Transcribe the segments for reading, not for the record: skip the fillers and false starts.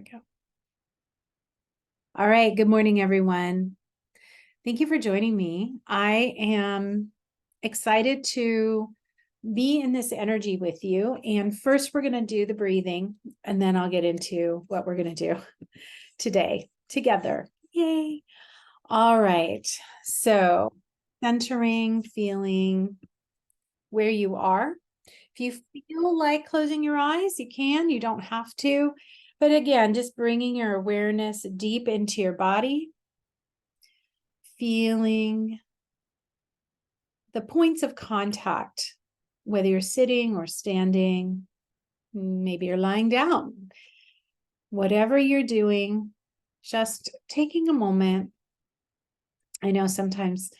we go. All right. Good morning, everyone. Thank you for joining me. I am excited to be in this energy with you. And first, we're going to do the breathing, and then I'll get into what we're going to do today together. Yay. All right. So, centering, feeling where you are. If you feel like closing your eyes, you can. You don't have to. But again, just bringing your awareness deep into your body, feeling the points of contact, whether you're sitting or standing, maybe you're lying down, whatever you're doing, just taking a moment. I know sometimes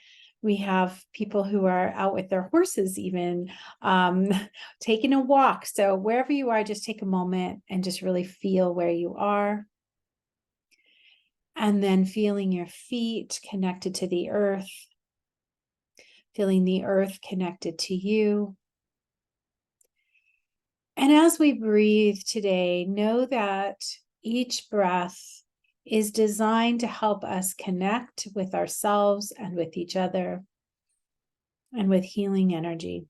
we have people who are out with their horses, even taking a walk. So wherever you are, just take a moment and just really feel where you are. And then feeling your feet connected to the earth, feeling the earth connected to you. And as we breathe today, know that each breath is designed to help us connect with ourselves and with each other and with healing energy.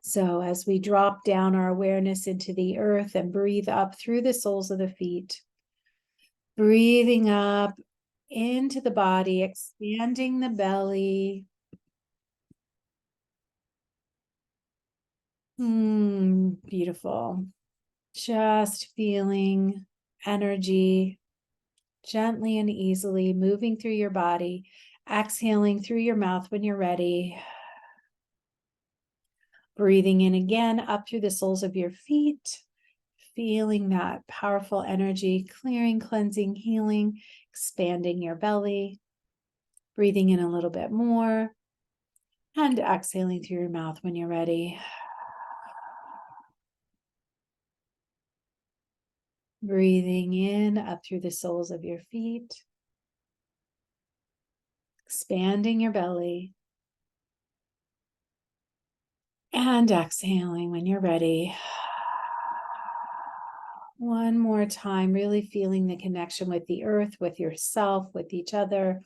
So as we drop down our awareness into the earth and breathe up through the soles of the feet, breathing up into the body, expanding the belly. Beautiful. Just feeling energy gently and easily moving through your body, exhaling through your mouth when you're ready. Breathing in again up through the soles of your feet, feeling that powerful energy, clearing, cleansing, healing, expanding your belly. Breathing in a little bit more and exhaling through your mouth when you're ready. Breathing in up through the soles of your feet, expanding your belly, and exhaling when you're ready. One more time, really feeling the connection with the earth, with yourself, with each other.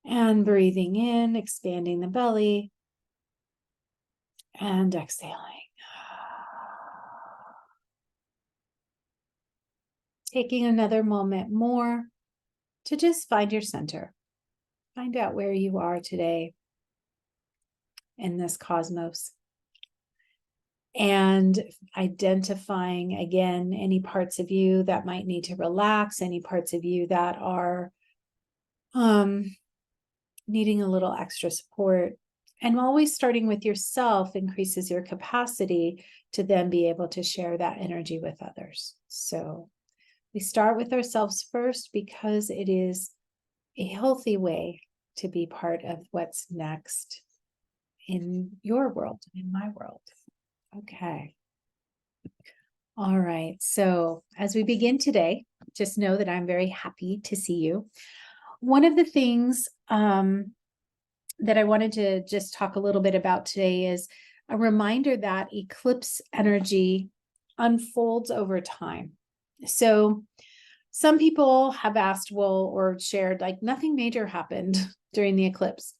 And breathing in, expanding the belly, and exhaling. Taking another moment more to just find your center. Find out where you are today in this cosmos. And identifying again any parts of you that might need to relax, any parts of you that are needing a little extra support. And always starting with yourself increases your capacity to then be able to share that energy with others. So we start with ourselves first because it is a healthy way to be part of what's next in your world, in my world. Okay. All right. So as we begin today, just know that I'm very happy to see you. One of the things that I wanted to just talk a little bit about today is a reminder that eclipse energy unfolds over time. So some people have asked, well, or shared, like nothing major happened during the eclipse.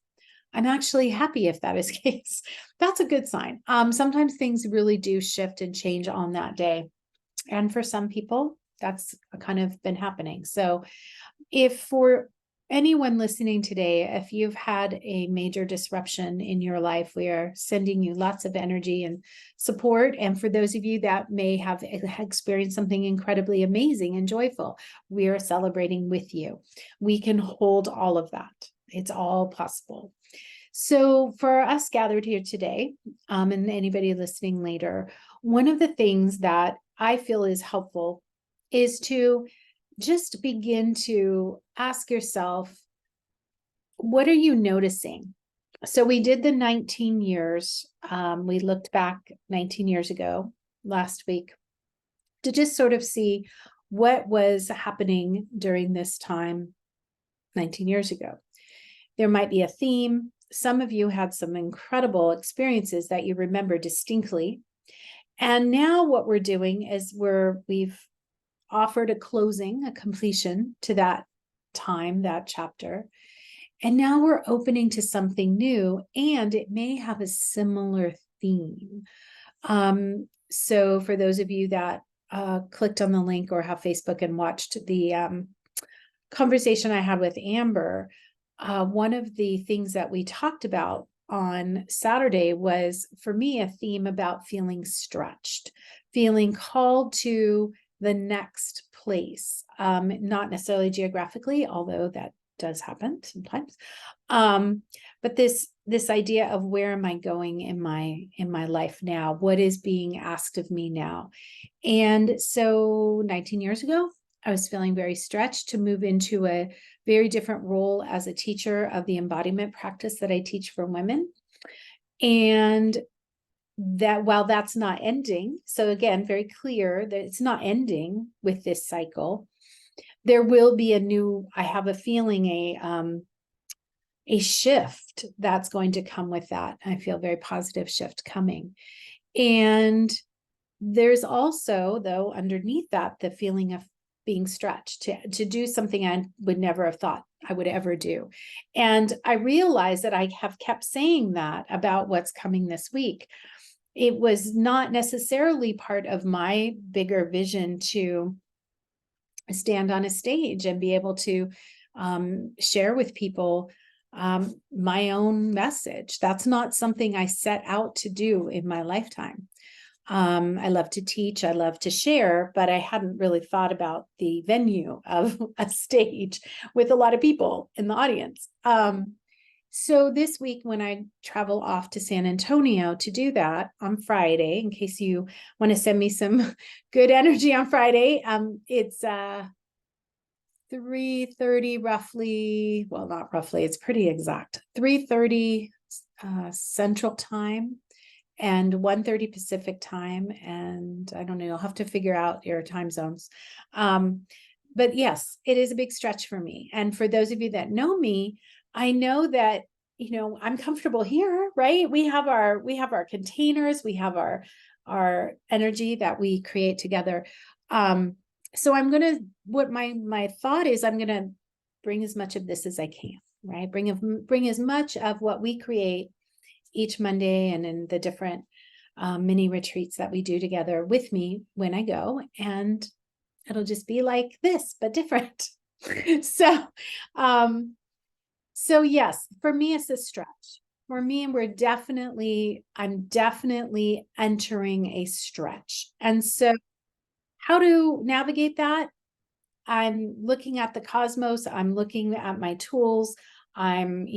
I'm actually happy if that is the case. That's a good sign. Sometimes things really do shift and change on that day. And for some people, that's kind of been happening. So if for anyone listening today, if you've had a major disruption in your life, we are sending you lots of energy and support. And for those of you that may have experienced something incredibly amazing and joyful, we are celebrating with you. We can hold all of that. It's all possible. So for us gathered here today, and anybody listening later, one of the things that I feel is helpful is to just begin to ask yourself, what are you noticing? So we did the 19 years. We looked back 19 years ago last week to just sort of see what was happening during this time 19 years ago. There might be a theme. Some of you had some incredible experiences that you remember distinctly. And now what we're doing is we've offered a closing, a completion to that time, that chapter. And now we're opening to something new, and it may have a similar theme. So for those of you that clicked on the link or have Facebook and watched the conversation I had with Amber, one of the things that we talked about on Saturday was, for me, a theme about feeling stretched, feeling called to the next place, not necessarily geographically, although that does happen sometimes. But this idea of where am I going in my life now? What is being asked of me now? And so 19 years ago, I was feeling very stretched to move into a very different role as a teacher of the embodiment practice that I teach for women. And that while that's not ending, so again, very clear that it's not ending with this cycle, there will be I have a feeling, a shift that's going to come with that. I feel very positive shift coming. And there's also, though, underneath that, the feeling of being stretched to do something I would never have thought I would ever do. And I realized that I have kept saying that about what's coming this week. It was not necessarily part of my bigger vision to stand on a stage and be able to share with people my own message. That's not something I set out to do in my lifetime. I love to teach, I love to share, but I hadn't really thought about the venue of a stage with a lot of people in the audience. So this week, when I travel off to San Antonio to do that on Friday, in case you want to send me some good energy on Friday, it's 3:30 roughly, well, not roughly, it's pretty exact, 3:30 Central Time and 1:30 Pacific Time. And I don't know, you'll have to figure out your time zones. But yes, it is a big stretch for me. And for those of you that know me, I know that, I'm comfortable here, right? We have our containers, we have our energy that we create together. So what my thought is, I'm gonna bring as much of this as I can, right? Bring as much of what we create each Monday and in the different mini retreats that we do together with me when I go, and it'll just be like this, but different. So yes, for me, it's a stretch. For me, I'm definitely entering a stretch. And so how to navigate that? I'm looking at the cosmos. I'm looking at my tools. I'm,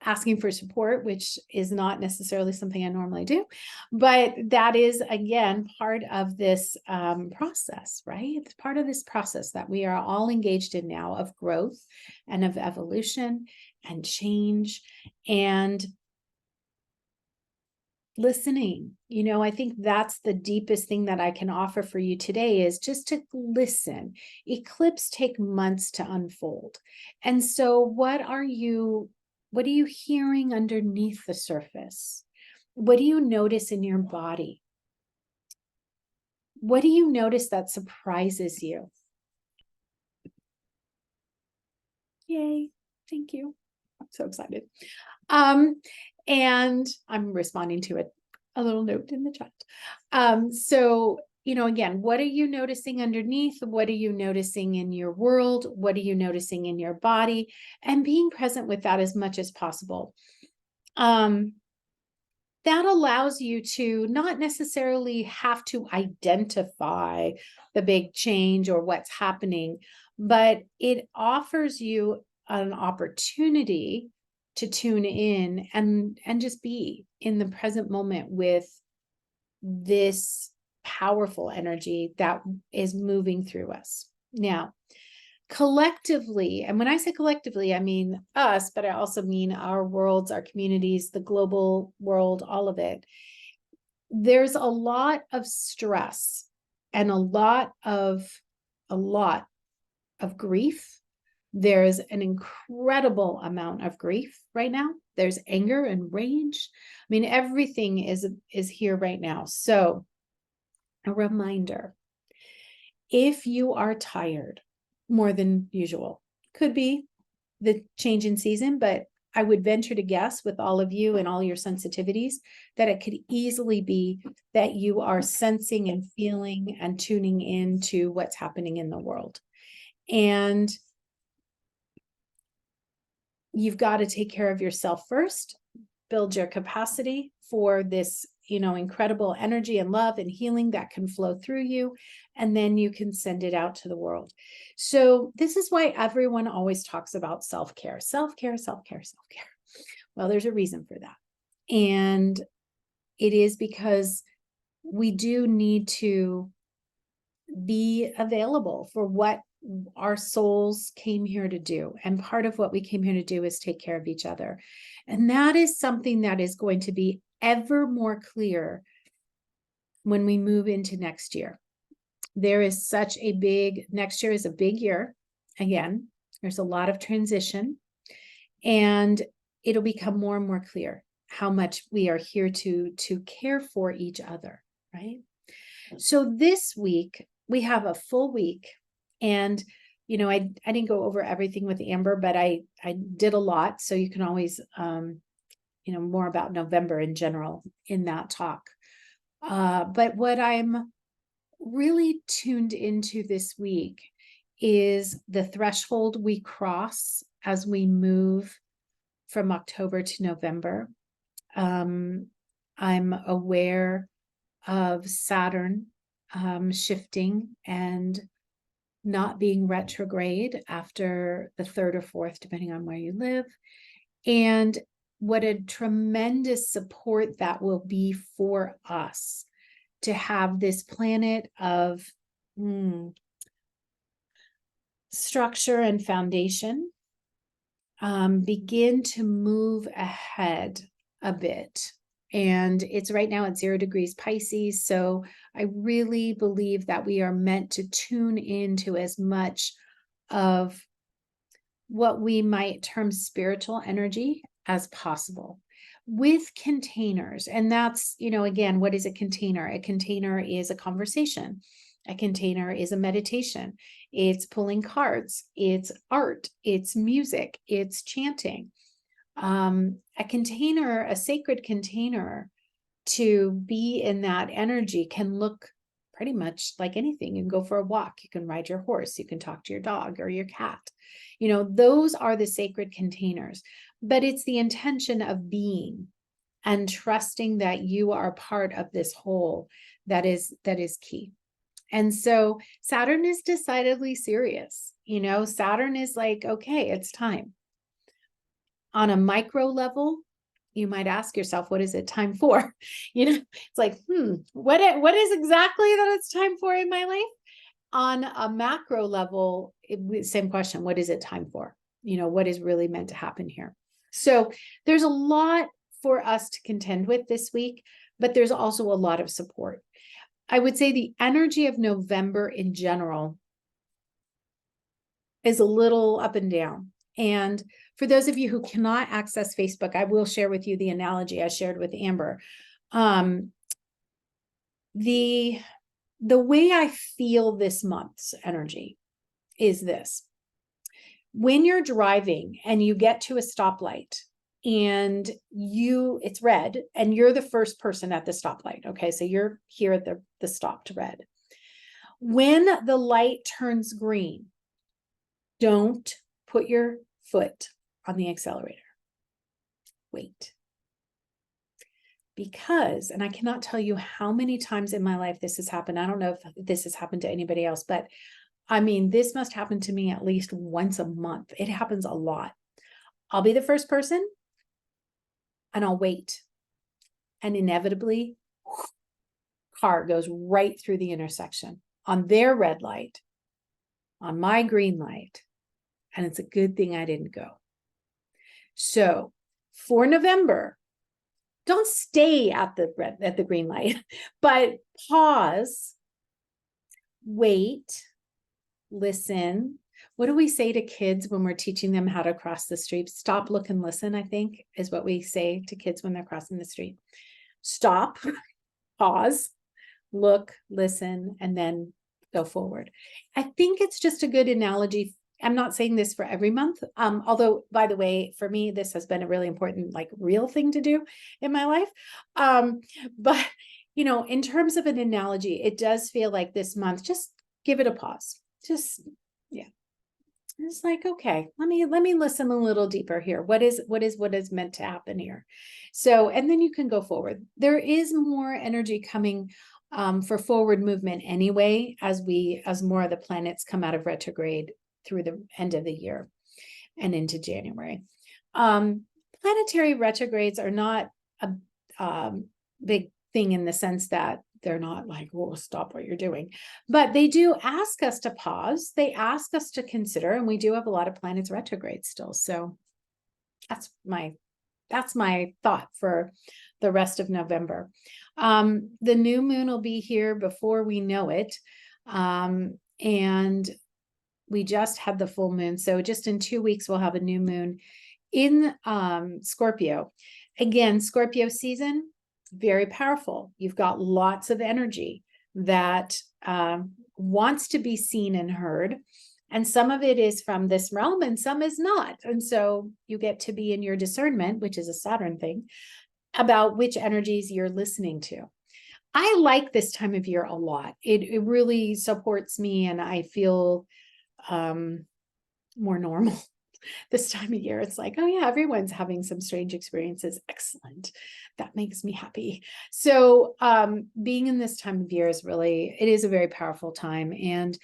asking for support, which is not necessarily something I normally do, but that is, again, part of this process, right? It's part of this process that we are all engaged in now of growth and of evolution and change and listening. I think that's the deepest thing that I can offer for you today, is just to listen. Eclipses take months to unfold. And so what are you hearing underneath the surface? What do you notice in your body? What do you notice that surprises you? Yay. Thank you. I'm so excited. And I'm responding to a little note in the chat. So, again, what are you noticing underneath? What are you noticing in your world? What are you noticing in your body? And being present with that as much as possible. That allows you to not necessarily have to identify the big change or what's happening, but it offers you an opportunity to tune in and just be in the present moment with this powerful energy that is moving through us. Now, collectively, and when I say collectively, I mean us, but I also mean our worlds, our communities, the global world, all of it. There's a lot of stress and a lot of grief. There's an incredible amount of grief right now. There's anger and rage. I mean, everything is here right now. So, a reminder, If you are tired more than usual, could be the change in season, but I would venture to guess with all of you and all your sensitivities that it could easily be that you are sensing and feeling and tuning into what's happening in the world. And you've got to take care of yourself first, build your capacity for this, incredible energy and love and healing that can flow through you. And then you can send it out to the world. So this is why everyone always talks about self-care, self-care, self-care, self-care. Well, there's a reason for that. And it is because we do need to be available for what our souls came here to do. And part of what we came here to do is take care of each other. And that is something that is going to be ever more clear when we move into next year. There is next year is a big year. Again, there's a lot of transition, and it'll become more and more clear how much we are here to care for each other, right? So this week, we have a full week, and I didn't go over everything with Amber, but I did a lot. So you can always more about November in general in that talk. But what I'm really tuned into this week is the threshold we cross as we move from October to November. I'm aware of Saturn shifting and not being retrograde after the 3rd or 4th, depending on where you live. And what a tremendous support that will be for us to have this planet of structure and foundation begin to move ahead a bit. And it's right now at 0 degrees Pisces. So I really believe that we are meant to tune into as much of what we might term spiritual energy as possible with containers. And that's, again, what is a container? A container is a conversation. A container is a meditation. It's pulling cards. It's art. It's music. It's chanting. A container, a sacred container to be in that energy can look pretty much like anything. You can go for a walk. You can ride your horse. You can talk to your dog or your cat. Those are the sacred containers, but it's the intention of being and trusting that you are part of this whole that is key. And so Saturn is decidedly serious. Saturn is like, okay, it's time. On a micro level, you might ask yourself, what is it time for? It's like, what is exactly that it's time for in my life? On a macro level, same question, what is it time for? What is really meant to happen here? So there's a lot for us to contend with this week, but there's also a lot of support. I would say the energy of November in general is a little up and down. And for those of you who cannot access Facebook, I will share with you the analogy I shared with Amber. The way I feel this month's energy is this. When you're driving and you get to a stoplight and it's red and you're the first person at the stoplight. Okay, so you're here at the stopped red. When the light turns green, don't put your foot on the accelerator. Wait. Because, and I cannot tell you how many times in my life this has happened. I don't know if this has happened to anybody else, but I mean, this must happen to me at least once a month. It happens a lot. I'll be the first person and I'll wait. And inevitably, car goes right through the intersection on their red light, on my green light. And it's a good thing I didn't go. So for November, don't stay at the green light, but pause, wait, listen. What do we say to kids when we're teaching them how to cross the street? Stop, look, and listen, I think, is what we say to kids when they're crossing the street. Stop, pause, look, listen, and then go forward. I think it's just a good analogy. I'm not saying this for every month. Although, by the way, for me, this has been a really important, like, real thing to do in my life. But, in terms of an analogy, it does feel like this month, just give it a pause. Just, yeah. It's like, okay, let me listen a little deeper here. What is meant to happen here? So, and then you can go forward. There is more energy coming for forward movement anyway, as more of the planets come out of retrograde through the end of the year and into January. Planetary retrogrades are not a big thing in the sense that they're not like, "Whoa, stop what you're doing." But they do ask us to pause. They ask us to consider, and we do have a lot of planets retrograde still. So that's my thought for the rest of November. The new moon will be here before we know it. And we just had the full moon. So just in 2 weeks, we'll have a new moon in Scorpio. Again, Scorpio season, very powerful. You've got lots of energy that wants to be seen and heard. And some of it is from this realm and some is not. And so you get to be in your discernment, which is a Saturn thing, about which energies you're listening to. I like this time of year a lot. It really supports me, and I feel more normal this time of year. It's like, oh yeah, everyone's having some strange experiences. Excellent. That makes me happy. So being in this time of year is it is a very powerful time. And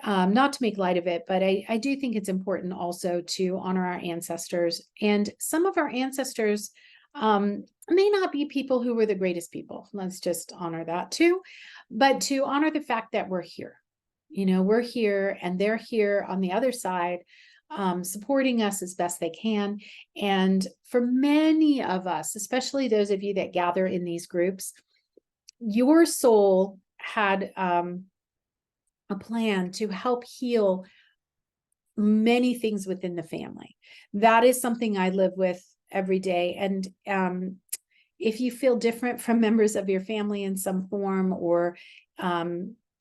not to make light of it, but I do think it's important also to honor our ancestors. And some of our ancestors may not be people who were the greatest people. Let's just honor that too. But to honor the fact that we're here. We're here and they're here on the other side, supporting us as best they can. And for many of us, especially those of you that gather in these groups, your soul had a plan to help heal many things within the family. That is something I live with every day. And if you feel different from members of your family in some form, or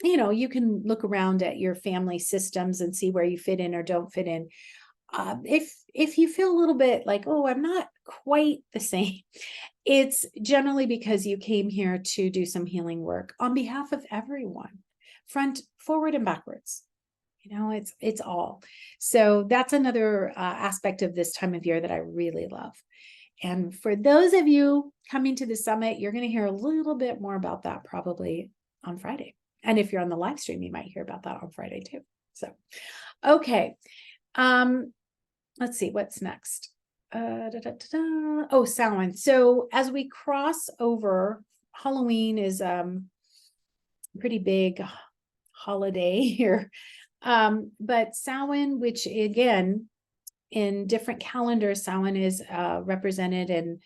you can look around at your family systems and see where you fit in or don't fit in. If you feel a little bit like, oh, I'm not quite the same, it's generally because you came here to do some healing work on behalf of everyone, front, forward, and backwards. It's all. So that's another aspect of this time of year that I really love. And for those of you coming to the summit, you're going to hear a little bit more about that probably on Friday. And if you're on the live stream, you might hear about that on Friday too. So, okay. Let's see what's next. Oh, Samhain. So as we cross over, Halloween is pretty big holiday here. But Samhain, which again, in different calendars, Samhain is represented and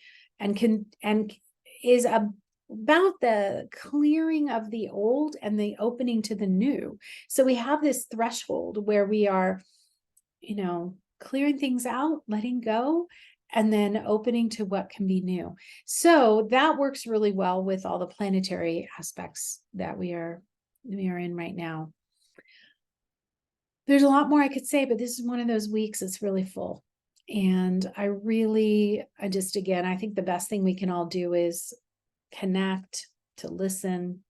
is about the clearing of the old and the opening to the new. So we have this threshold where we are, clearing things out, letting go, and then opening to what can be new. So that works really well with all the planetary aspects that we are in right now. There's a lot more I could say, but this is one of those weeks that's really full. And I think the best thing we can all do is connect, to listen,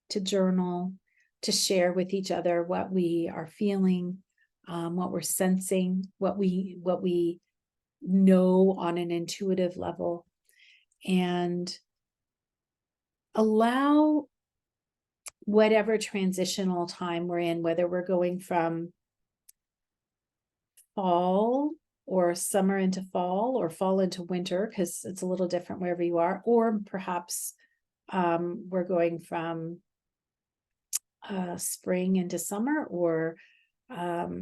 to journal, to share with each other what we are feeling, what we're sensing, what we know on an intuitive level, and allow whatever transitional time we're in, whether we're going from fall or summer into fall, or fall into winter, because it's a little different wherever you are, or perhaps we're going from spring into summer, or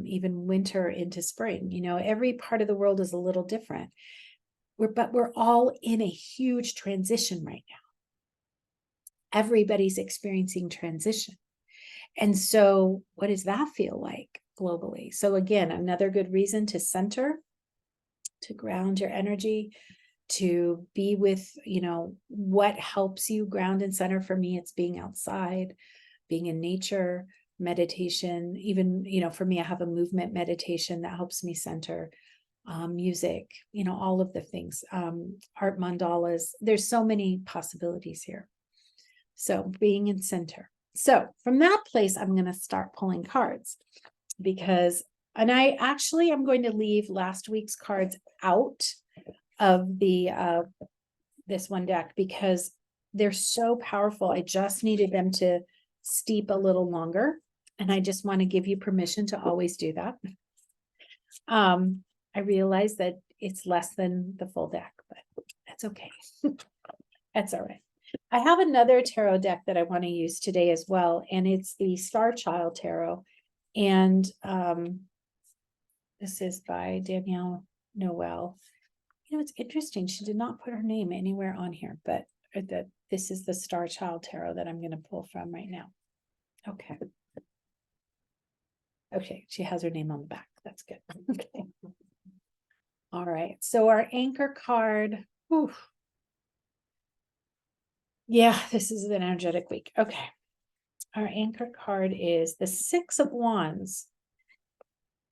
even winter into spring. Every part of the world is a little different. But we're all in a huge transition right now. Everybody's experiencing transition. And so what does that feel like globally? So again, another good reason to center, to ground your energy, to be with, what helps you ground and center. For me, it's being outside, being in nature, meditation, even, for me, I have a movement meditation that helps me center, music, all of the things, art mandalas. There's so many possibilities here. So being in center. So from that place, I'm going to start pulling cards and I'm going to leave last week's cards out of this one deck because they're so powerful. I just needed them to steep a little longer. And I just want to give you permission to always do that. I realize that it's less than the full deck, but that's okay. That's all right. I have another tarot deck that I want to use today as well, and it's the Star Child Tarot. And this is by Danielle Noel. It's interesting. She did not put her name anywhere on here, but this is the Star Child Tarot that I'm going to pull from right now. Okay. Okay, she has her name on the back. That's good. Okay. All right. So our anchor card. Whew. Yeah, this is an energetic week. Okay. Our anchor card is the Six of Wands.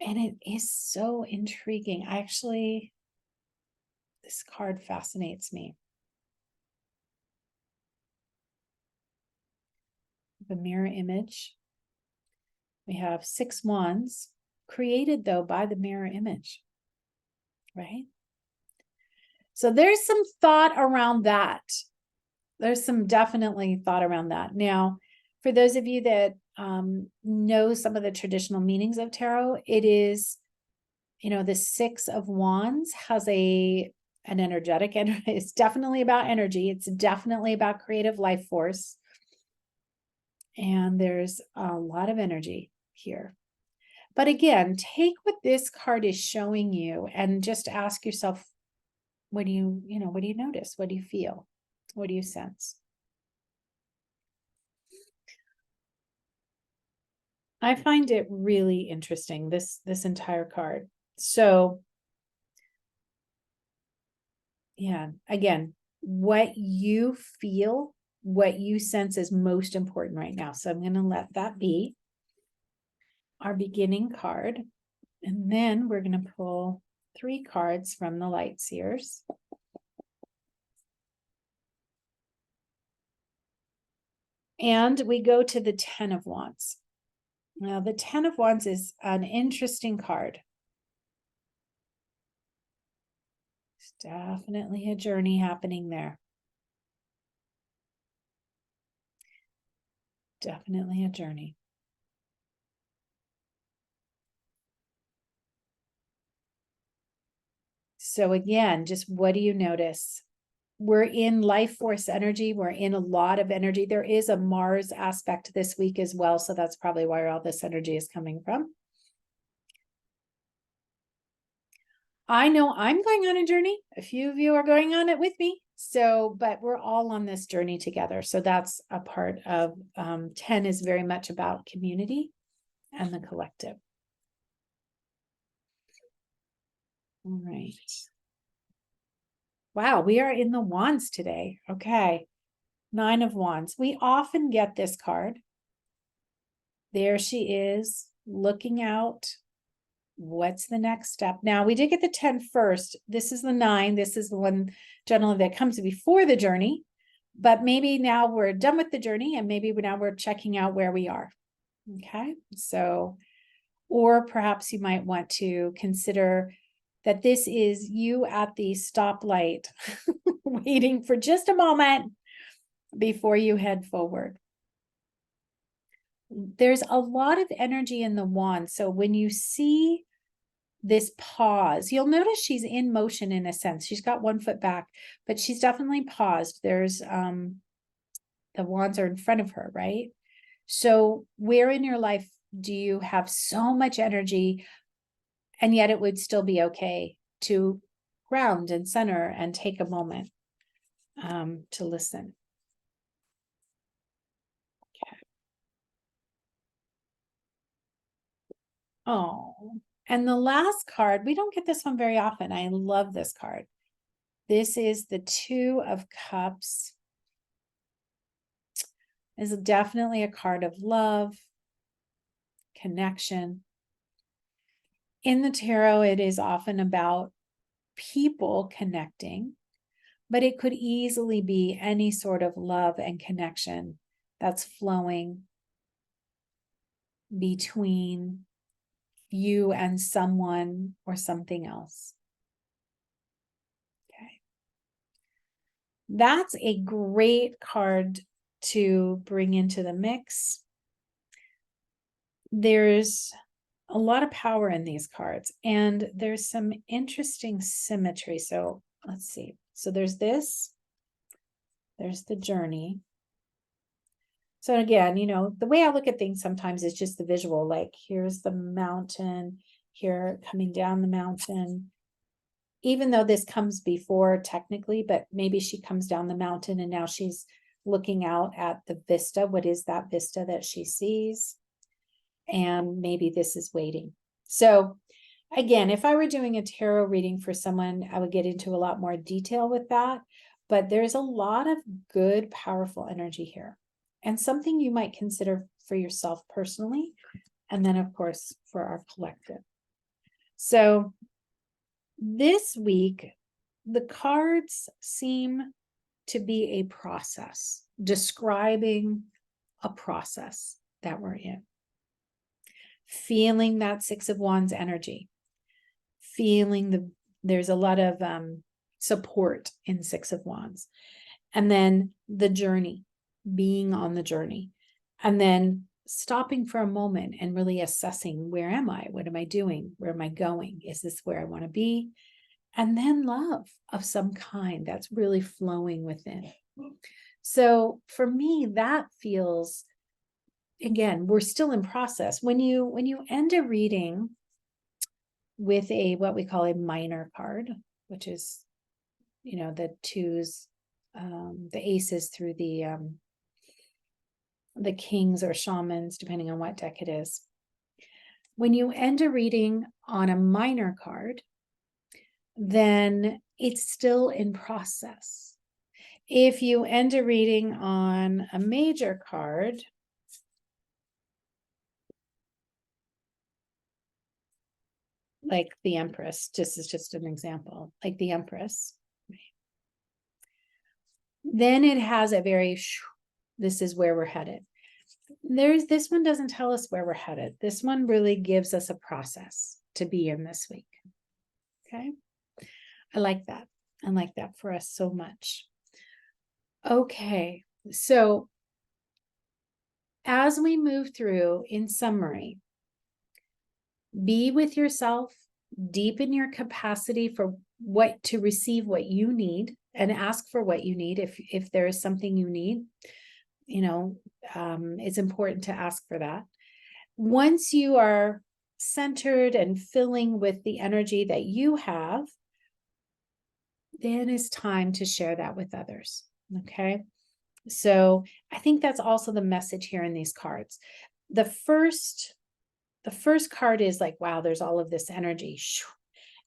And it is so intriguing. This card fascinates me. The mirror image. We have 6 wands, created though by the mirror image, right? So there's some thought around that. There's some definitely thought around that. Now, for those of you that know some of the traditional meanings of tarot, it is, the 6 of wands has an energetic, and it's definitely about energy. It's definitely about creative life force. And there's a lot of energy here. But again, take what this card is showing you and just ask yourself, what do you notice? What do you feel? What do you sense? I find it really interesting, this entire card. So yeah, again, what you feel, what you sense is most important right now. So I'm going to let that be our beginning card. And then we're going to pull 3 cards from the Light Seers. And we go to the 10 of Wands. Now, the 10 of Wands is an interesting card. It's definitely a journey happening there. Definitely a journey. So again, just what do you notice? We're in life force energy. We're in a lot of energy. There is a Mars aspect this week as well. So that's probably where all this energy is coming from. I know I'm going on a journey. A few of you are going on it with me. So, but we're all on this journey together. So that's a part of 10 is very much about community and the collective. All right. Wow, we are in the wands today. Okay. 9 of Wands. We often get this card. There she is, looking out. What's the next step? Now, we did get the 10 first. This is the 9. This is the one generally that comes before the journey. But maybe now we're done with the journey and maybe now we're checking out where we are. Okay. So, or perhaps you might want to consider that this is you at the stoplight waiting for just a moment before you head forward. There's a lot of energy in the wand. So when you see this pause, you'll notice she's in motion in a sense. She's got 1 foot back, but she's definitely paused. There's the wands are in front of her, right? So where in your life do you have so much energy and yet it would still be okay to ground and center and take a moment to listen? Okay. Oh, and the last card, we don't get this one very often. I love this card. This is the 2 of Cups. is definitely a card of love, connection. In the tarot, it is often about people connecting, but it could easily be any sort of love and connection that's flowing between you and someone or something else. Okay. That's a great card to bring into the mix. There's a lot of power in these cards, and there's some interesting symmetry. So let's see. So there's this, there's the journey. So again, the way I look at things sometimes is just the visual, like here's the mountain, here coming down the mountain. Even though this comes before technically, but maybe she comes down the mountain and now she's looking out at the vista. What is that vista that she sees? And maybe this is waiting. So again, if I were doing a tarot reading for someone, I would get into a lot more detail with that. But there's a lot of good, powerful energy here, and something you might consider for yourself personally, and then of course for our collective. So this week, the cards seem to be a process, describing a process that we're in. Feeling that Six of Wands energy, feeling there's a lot of support in Six of Wands. And then the journey, being on the journey, and then stopping for a moment and really assessing, where am I? What am I doing? Where am I going? Is this where I want to be? And then love of some kind that's really flowing within. So for me, that feels, again, we're still in process. When you end a reading with a what we call a minor card, which is, the twos, the aces through the kings or shamans, depending on what deck it is. When you end a reading on a minor card, then it's still in process. If you end a reading on a major card, like the Empress, this is just an example, like the Empress, then it has a very, this is where we're headed. This one doesn't tell us where we're headed. This one really gives us a process to be in this week. Okay. I like that. I like that for us so much. Okay. So as we move through, in summary, be with yourself, deepen your capacity for what to receive what you need, and ask for what you need. If there is something you need, it's important to ask for that. Once you are centered and filling with the energy that you have, then it's time to share that with others. Okay. So I think that's also the message here in these cards. The first card is like, wow, there's all of this energy.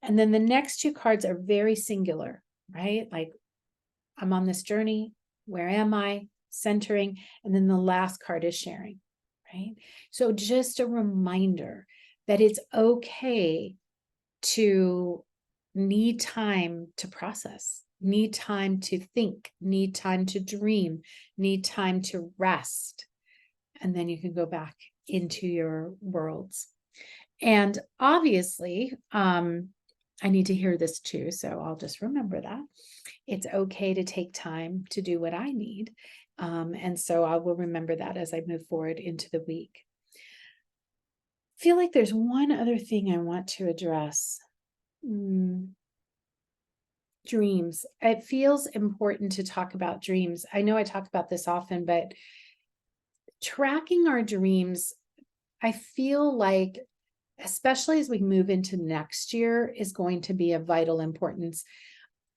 And then the next two cards are very singular, right? Like, I'm on this journey. Where am I? Centering. And then the last card is sharing, right? So just a reminder that it's okay to need time to process, need time to think, need time to dream, need time to rest. And then you can go back into your worlds. And obviously, I need to hear this too, so I'll just remember that. It's okay to take time to do what I need. And so I will remember that as I move forward into the week. I feel like there's one other thing I want to address. Dreams. It feels important to talk about dreams. I know I talk about this often, but tracking our dreams, I feel like, especially as we move into next year, is going to be of vital importance.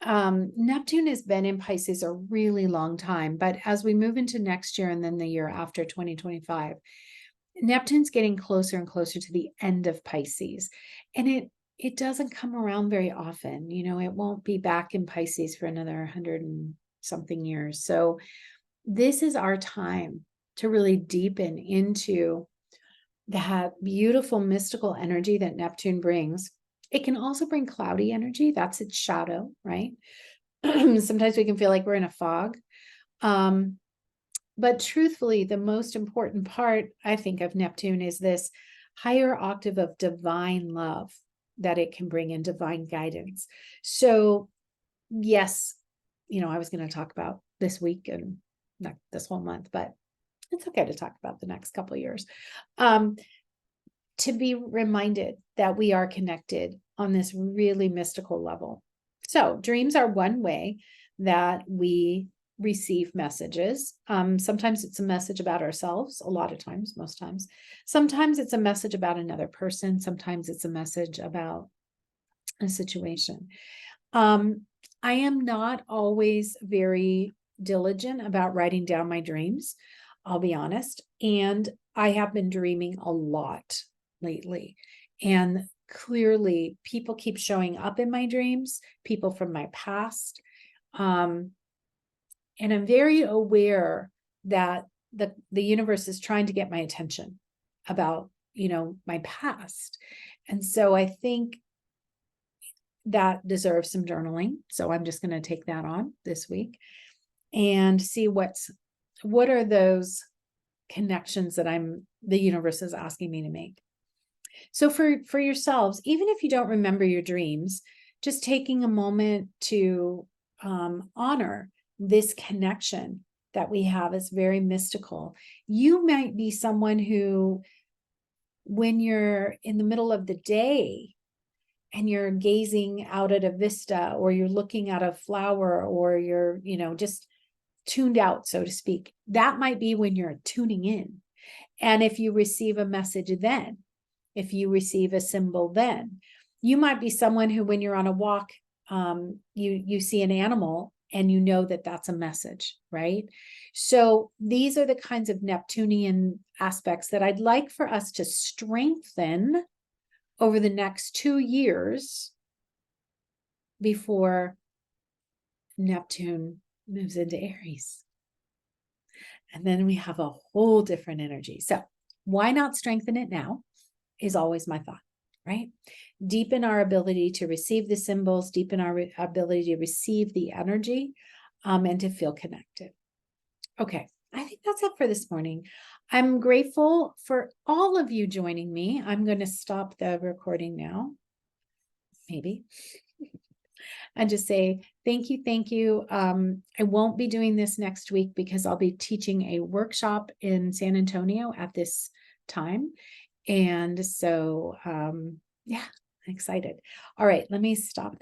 Neptune has been in Pisces a really long time, but as we move into next year and then the year after 2025, Neptune's getting closer and closer to the end of Pisces, and it doesn't come around very often. It won't be back in Pisces for another 100 and something years. So this is our time to really deepen into that beautiful mystical energy that Neptune brings. It can also bring cloudy energy. That's its shadow, right? Sometimes we can feel like we're in a fog. But truthfully, the most important part, I think, of Neptune is this higher octave of divine love that it can bring in, divine guidance. So, yes, I was going to talk about this week and not this whole month, but it's okay to talk about the next couple of years. To be reminded that we are connected on this really mystical level. So dreams are one way that we receive messages. Sometimes it's a message about ourselves, a lot of times, most times. Sometimes it's a message about another person. Sometimes it's a message about a situation. I am not always very diligent about writing down my dreams, I'll be honest. And I have been dreaming a lot lately. And clearly, people keep showing up in my dreams, people from my past. And I'm very aware that the universe is trying to get my attention about, my past. And so I think that deserves some journaling. So I'm just going to take that on this week and see what are those connections that the universe is asking me to make. So for yourselves, even if you don't remember your dreams, just taking a moment to honor this connection that we have is very mystical. You might be someone who, when you're in the middle of the day and you're gazing out at a vista, or you're looking at a flower, or you're, just tuned out, so to speak, that might be when you're tuning in. And if you receive a message then, if you receive a symbol then, you might be someone who, when you're on a walk, you see an animal and you know that that's a message, right? So these are the kinds of Neptunian aspects that I'd like for us to strengthen over the next 2 years before Neptune moves into Aries. And then we have a whole different energy. So why not strengthen it now is always my thought, right? Deepen our ability to receive the symbols, deepen our ability to receive the energy, and to feel connected. Okay, I think that's it for this morning. I'm grateful for all of you joining me. I'm going to stop the recording now, maybe, and just say thank you, thank you. I won't be doing this next week because I'll be teaching a workshop in San Antonio at this time. And so, yeah, I'm excited. All right, let me stop.